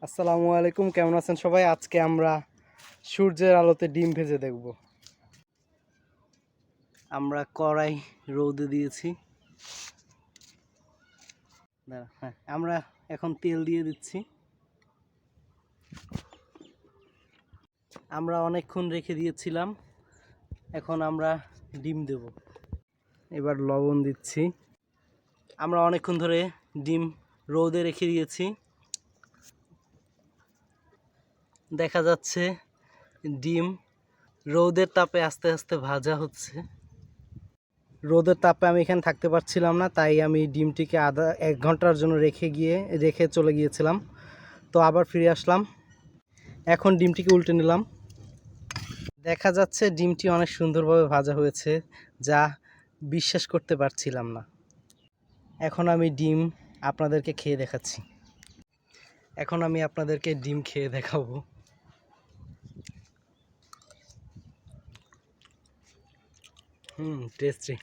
আসসালামু আলাইকুম, কেমন আছেন সবাই? আজকে আমরা সূর্যের আলোতে ডিম ভেজে দেখব। আমরা কড়াই রোদে দিয়েছি। হ্যাঁ, আমরা এখন তেল দিয়ে দিচ্ছি। আমরা অনেকক্ষণ রেখে দিয়েছিলাম, এখন আমরা ডিম দেব। এবার লবণ দিচ্ছি। আমরা অনেকক্ষণ ধরে ডিম রোদে রেখে দিয়েছি। দেখা যাচ্ছে ডিম রোদের তাপে আস্তে আস্তে ভাজা হচ্ছে। রোদের তাপে আমি এখানে থাকতে পারছিলাম না, তাই আমি ডিমটিকে এক ঘন্টার জন্য রেখে চলে গিয়েছিলাম। তো আবার ফিরে আসলাম। এখন ডিমটিকে উল্টে নিলাম। দেখা যাচ্ছে ডিমটি অনেক সুন্দরভাবে ভাজা হয়েছে, যা বিশ্বাস করতে পারছিলাম না। এখন আমি ডিম আপনাদেরকে খেয়ে দেখাচ্ছি। এখন আমি আপনাদেরকে ডিম খেয়ে দেখাবো। টেস্টি।